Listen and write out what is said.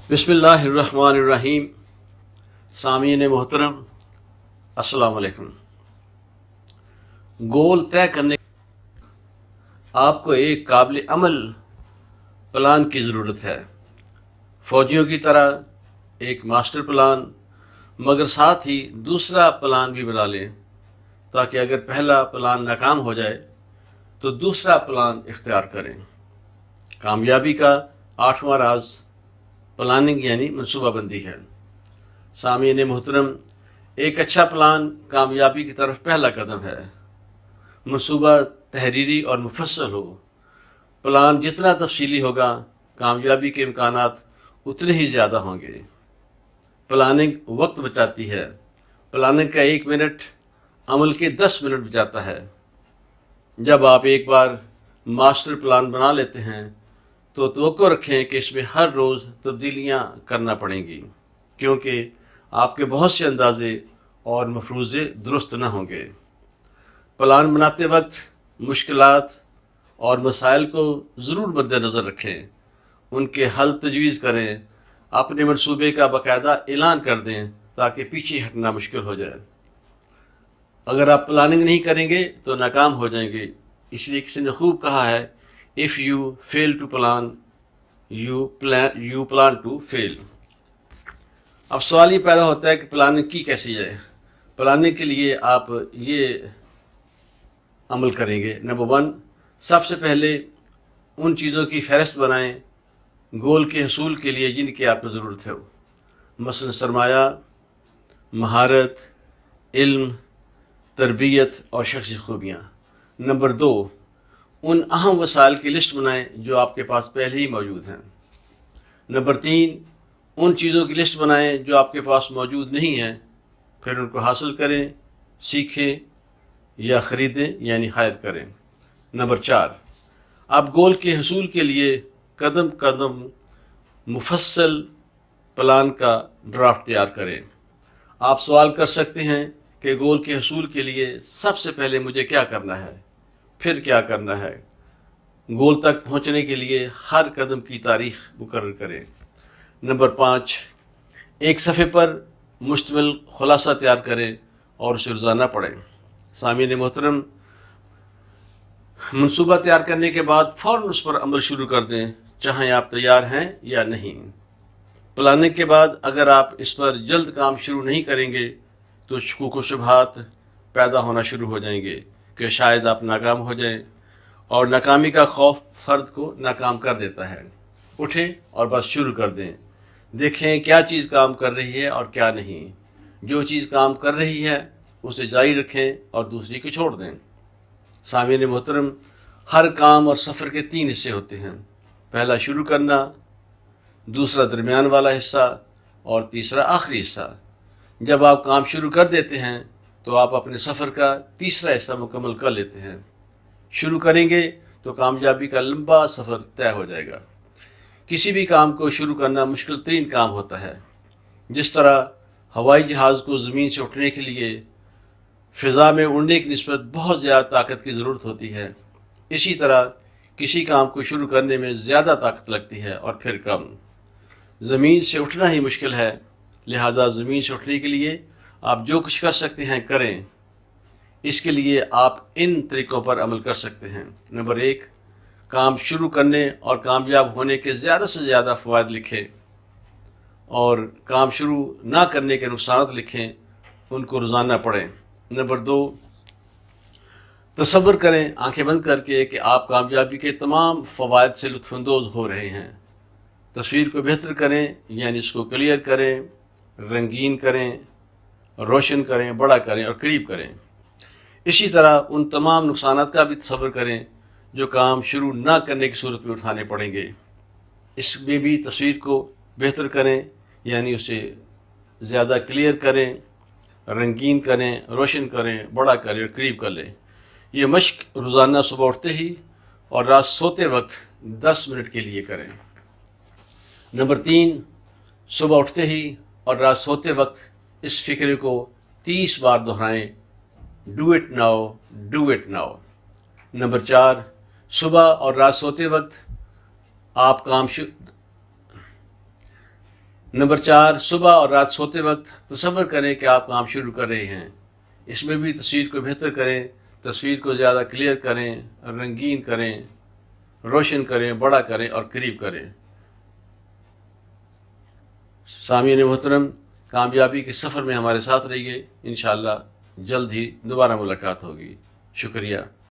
बिस्मिल्लाहिर्रहमानिर्रहीम। सामीन मोहतरम, अस्सलाम वालेकुम। गोल तय करने आपको एक काबिल अमल प्लान की ज़रूरत है। फ़ौजियों की तरह एक मास्टर प्लान, मगर साथ ही दूसरा प्लान भी बना लें ताकि अगर पहला प्लान नाकाम हो जाए तो दूसरा प्लान इख्तियार करें। कामयाबी का आठवां राज प्लानिंग यानी मनसूबाबंदी है। सामीन मोहतरम, एक अच्छा प्लान कामयाबी की तरफ पहला कदम है। मनसूबा तहरीरी और मुफस्सल हो। प्लान जितना तफसीली होगा, कामयाबी के इम्कानात उतने ही ज़्यादा होंगे। प्लानिंग वक्त बचाती है। प्लानिंग का 1 मिनट अमल के 10 मिनट बचाता है। जब आप एक बार मास्टर प्लान बना लेते हैं तो तवक्को रखें कि इसमें हर रोज़ तब्दीलियाँ करना पड़ेंगी, क्योंकि आपके बहुत से अंदाजे और मफरूज़े दुरुस्त न होंगे। प्लान बनाते वक्त मुश्किलात और मसाइल को ज़रूर मद्देनज़र रखें, उनके हल तजवीज़ करें, अपने मनसूबे का बाकायदा ऐलान कर दें ताकि पीछे हटना मुश्किल हो जाए। अगर आप प्लानिंग नहीं करेंगे तो नाकाम हो जाएंगे। इसलिए किसी ने खूब कहा है, if you fail to plan you plan to fail. अब सवाल ये पैदा होता है कि प्लानिंग की कैसी जाए। प्लानिंग के लिए आप ये अमल करेंगे। नंबर 1, सबसे पहले उन चीज़ों की फहरिस्त बनाएं गोल के हसूल के लिए जिनकी आपको ज़रूरत है, मसलन सरमाया, महारत, इल्म, तरबियत और शख्सी खूबियाँ। नंबर 2, उन अहम वसाइल की लिस्ट बनाएं जो आपके पास पहले ही मौजूद हैं। नंबर 3, उन चीज़ों की लिस्ट बनाएं जो आपके पास मौजूद नहीं हैं, फिर उनको हासिल करें, सीखें या ख़रीदें यानी हायर करें। नंबर 4, आप गोल के हसूल के लिए कदम कदम मुफस्सल प्लान का ड्राफ्ट तैयार करें। आप सवाल कर सकते हैं कि गोल के हसूल के लिए सबसे पहले मुझे क्या करना है, फिर क्या करना है। गोल तक पहुंचने के लिए हर कदम की तारीख मुकर्रर करें। नंबर 5, एक सफ़े पर मुश्तमिल खुलासा तैयार करें और उसे रोज़ाना पढ़ें। सामीन मोहतरम, मनसूबा तैयार करने के बाद फ़ौरन उस पर अमल शुरू कर दें, चाहे आप तैयार हैं या नहीं। प्लानिंग के बाद अगर आप इस पर जल्द काम शुरू नहीं करेंगे तो शुकूक व शुबहात पैदा होना शुरू हो जाएंगे कि शायद आप नाकाम हो जाएं, और नाकामी का खौफ फ़र्द को नाकाम कर देता है। उठें और बस शुरू कर दें। देखें क्या चीज़ काम कर रही है और क्या नहीं। जो चीज़ काम कर रही है उसे जारी रखें और दूसरी को छोड़ दें। सामीन मोहतरम, हर काम और सफ़र के 3 हिस्से होते हैं। पहला शुरू करना, दूसरा दरमियान वाला हिस्सा और तीसरा आखिरी हिस्सा। जब आप काम शुरू कर देते हैं तो आप अपने सफ़र का तीसरा हिस्सा मुकम्मल कर लेते हैं। शुरू करेंगे तो कामयाबी का लंबा सफ़र तय हो जाएगा। किसी भी काम को शुरू करना मुश्किल तरीन काम होता है। जिस तरह हवाई जहाज़ को ज़मीन से उठने के लिए फ़िज़ा में उड़ने की निस्बत बहुत ज़्यादा ताकत की ज़रूरत होती है, इसी तरह किसी काम को शुरू करने में ज़्यादा ताकत लगती है और फिर कम। ज़मीन से उठना ही मुश्किल है, लिहाजा ज़मीन से उठने के लिए आप जो कुछ कर सकते हैं करें। इसके लिए आप इन तरीक़ों पर अमल कर सकते हैं। नंबर 1, काम शुरू करने और कामयाब होने के ज़्यादा से ज़्यादा फ़वाइद लिखें और काम शुरू ना करने के नुकसान लिखें, उनको रोज़ाना पढ़ें। नंबर 2, तसव्वुर करें आंखें बंद करके कि आप कामयाबी के तमाम फ़वाइद से लुत्फ़अंदोज़ हो रहे हैं। तस्वीर को बेहतर करें यानी इसको क्लियर करें, रंगीन करें, रोशन करें, बड़ा करें और करीब करें। इसी तरह उन तमाम नुकसानात का भी तसव्वुर करें जो काम शुरू ना करने की सूरत में उठाने पड़ेंगे। इसमें भी तस्वीर को बेहतर करें यानी उसे ज़्यादा क्लियर करें, रंगीन करें, रोशन करें, बड़ा करें और करीब कर लें। ये मश्क रोज़ाना सुबह उठते ही और रात सोते वक्त 10 मिनट के लिए करें। नंबर 3, सुबह उठते ही और रात सोते वक्त इस फ़िक्र को 30 बार दोहराएं, do it now, do it now. Number 4, सुबह और रात सोते वक्त आप نمبر 4، صبح اور رات سوتے وقت تصور کریں کہ آپ کام شروع کر رہے ہیں۔ اس میں بھی تصویر کو بہتر کریں، تصویر کو زیادہ کلیئر کریں، رنگین کریں، روشن کریں، بڑا کریں اور قریب کریں۔ سامعین محترم، کامیابی کے سفر میں ہمارے ساتھ رہیے، انشاءاللہ جلد ہی دوبارہ ملاقات ہوگی۔ شکریہ۔